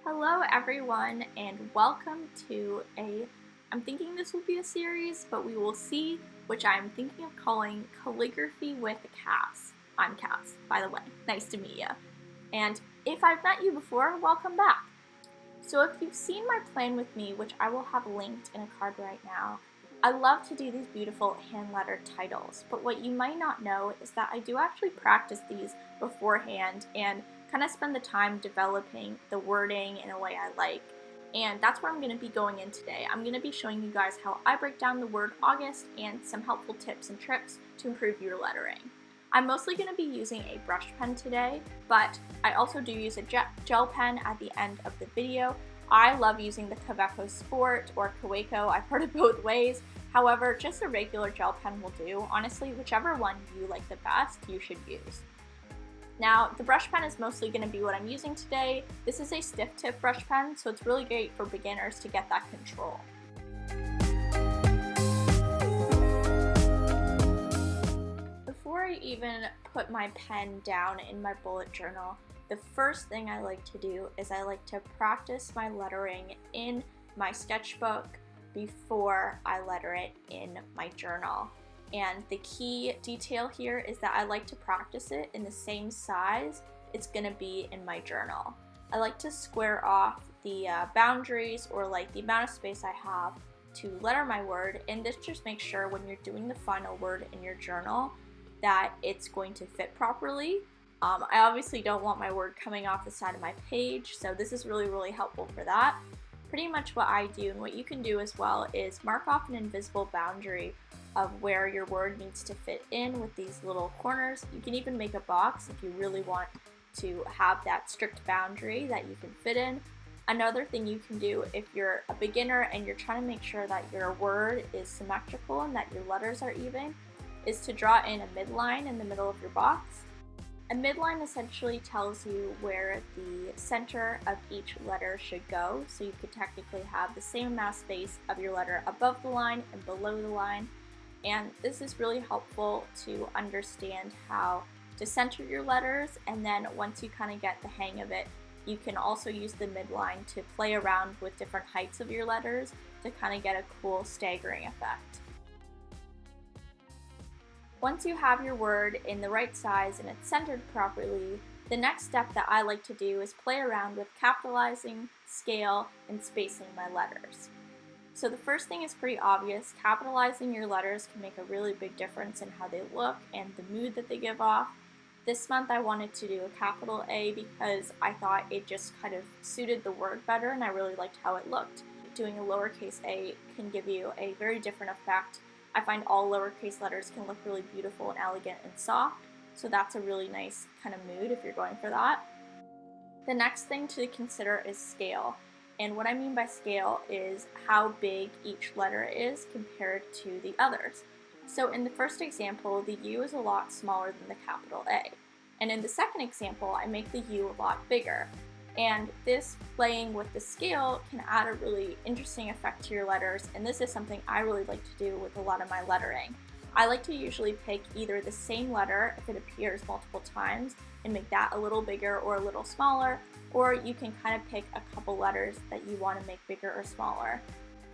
Hello everyone and welcome to I'm thinking this will be a series, but we will see, which I'm thinking of calling Calligraphy with Cass. I'm Cass, by the way. Nice to meet you. And if I've met you before, welcome back. So if you've seen my plan with me, which I will have linked in a card right now, I love to do these beautiful hand-lettered titles, but what you might not know is that I do actually practice these beforehand and kind of spend the time developing the wording in a way I like. And that's what I'm going to be going in today. I'm going to be showing you guys how I break down the word August and some helpful tips and tricks to improve your lettering. I'm mostly going to be using a brush pen today, but I also do use a gel pen at the end of the video. I love using the Kaweco Sport or Kaweco. I've heard it both ways. However, just a regular gel pen will do. Honestly, whichever one you like the best, you should use. Now, the brush pen is mostly going to be what I'm using today. This is a stiff tip brush pen, so it's really great for beginners to get that control. Before I even put my pen down in my bullet journal, the first thing I like to do is I like to practice my lettering in my sketchbook before I letter it in my journal. And the key detail here is that I like to practice it in the same size it's going to be in my journal. I like to square off the boundaries or like the amount of space I have to letter my word, and this just makes sure when you're doing the final word in your journal that it's going to fit properly. I obviously don't want my word coming off the side of my page, so this is really helpful for that. Pretty much what I do and what you can do as well is mark off an invisible boundary of where your word needs to fit in with these little corners. You can even make a box if you really want to have that strict boundary that you can fit in. Another thing you can do if you're a beginner and you're trying to make sure that your word is symmetrical and that your letters are even, is to draw in a midline in the middle of your box. A midline essentially tells you where the center of each letter should go, so you could technically have the same amount of space of your letter above the line and below the line. And this is really helpful to understand how to center your letters, and then once you kind of get the hang of it, you can also use the midline to play around with different heights of your letters to kind of get a cool staggering effect. Once you have your word in the right size and it's centered properly, the next step that I like to do is play around with capitalizing, scale, and spacing my letters. So the first thing is pretty obvious. Capitalizing your letters can make a really big difference in how they look and the mood that they give off. This month I wanted to do a capital A because I thought it just kind of suited the word better and I really liked how it looked. Doing a lowercase a can give you a very different effect. I find all lowercase letters can look really beautiful and elegant and soft, so that's a really nice kind of mood if you're going for that. The next thing to consider is scale. And what I mean by scale is how big each letter is compared to the others. So in the first example, the U is a lot smaller than the capital A. And in the second example, I make the U a lot bigger. And this playing with the scale can add a really interesting effect to your letters, and this is something I really like to do with a lot of my lettering. I like to usually pick either the same letter if it appears multiple times and make that a little bigger or a little smaller, or you can kind of pick a couple letters that you want to make bigger or smaller.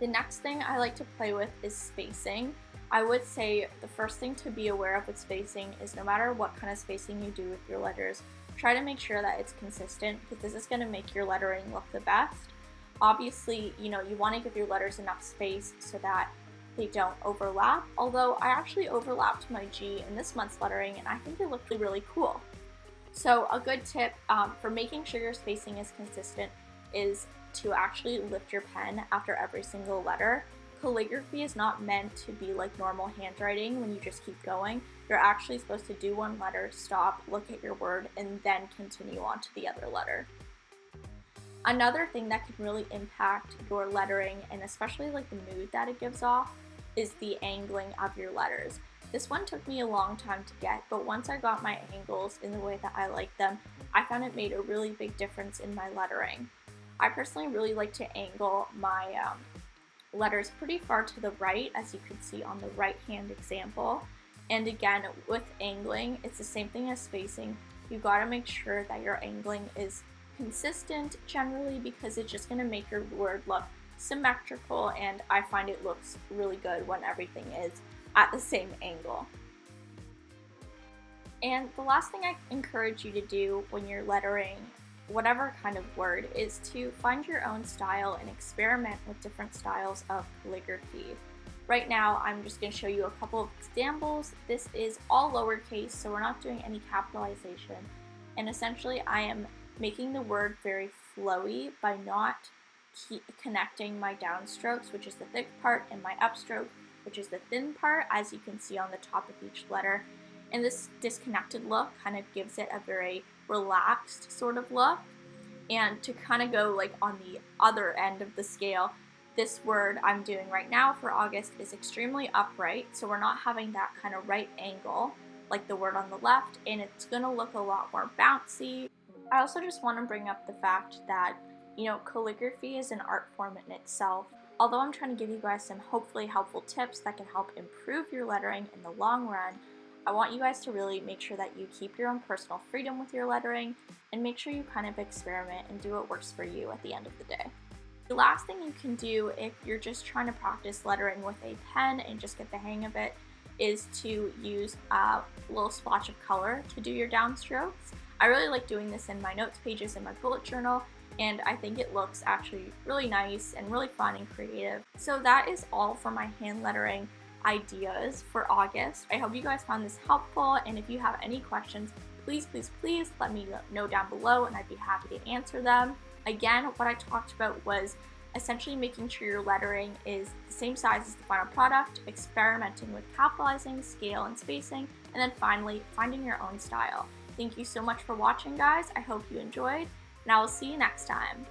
The next thing I like to play with is spacing. I would say the first thing to be aware of with spacing is no matter what kind of spacing you do with your letters, try to make sure that it's consistent because this is going to make your lettering look the best. Obviously, you want to give your letters enough space so that they don't overlap, although I actually overlapped my G in this month's lettering and I think it looked really cool. So a good tip for making sure your spacing is consistent is to actually lift your pen after every single letter. Calligraphy is not meant to be like normal handwriting when you just keep going. You're actually supposed to do one letter, stop, look at your word, and then continue on to the other letter. Another thing that can really impact your lettering, and especially like the mood that it gives off, is the angling of your letters. This one took me a long time to get, but once I got my angles in the way that I like them, I found it made a really big difference in my lettering. I personally really like to angle my letters pretty far to the right, as you can see on the right hand example. And again, with angling, it's the same thing as spacing. You gotta make sure that your angling is consistent generally because it's just going to make your word look symmetrical, and I find it looks really good when everything is at the same angle. And the last thing I encourage you to do when you're lettering whatever kind of word is to find your own style and experiment with different styles of calligraphy. Right now, I'm just going to show you a couple of examples. This is all lowercase, so we're not doing any capitalization. And essentially, I am making the word very flowy by not connecting my downstrokes, which is the thick part, and my upstroke, which is the thin part, as you can see on the top of each letter. And this disconnected look kind of gives it a very relaxed sort of look. And to kind of go like on the other end of the scale, this word I'm doing right now for August is extremely upright, so we're not having that kind of right angle like the word on the left, and it's going to look a lot more bouncy. I also just want to bring up the fact that, you know, calligraphy is an art form in itself. Although I'm trying to give you guys some hopefully helpful tips that can help improve your lettering in the long run, I want you guys to really make sure that you keep your own personal freedom with your lettering and make sure you kind of experiment and do what works for you at the end of the day. The last thing you can do if you're just trying to practice lettering with a pen and just get the hang of it is to use a little splotch of color to do your downstrokes. I really like doing this in my notes pages in my bullet journal, and I think it looks actually really nice and really fun and creative. So that is all for my hand lettering ideas for August. I hope you guys found this helpful, and if you have any questions, please let me know down below and I'd be happy to answer them. Again, what I talked about was essentially making sure your lettering is the same size as the final product, experimenting with capitalizing, scale, and spacing, and then finally finding your own style. Thank you so much for watching, guys. I hope you enjoyed, and I will see you next time.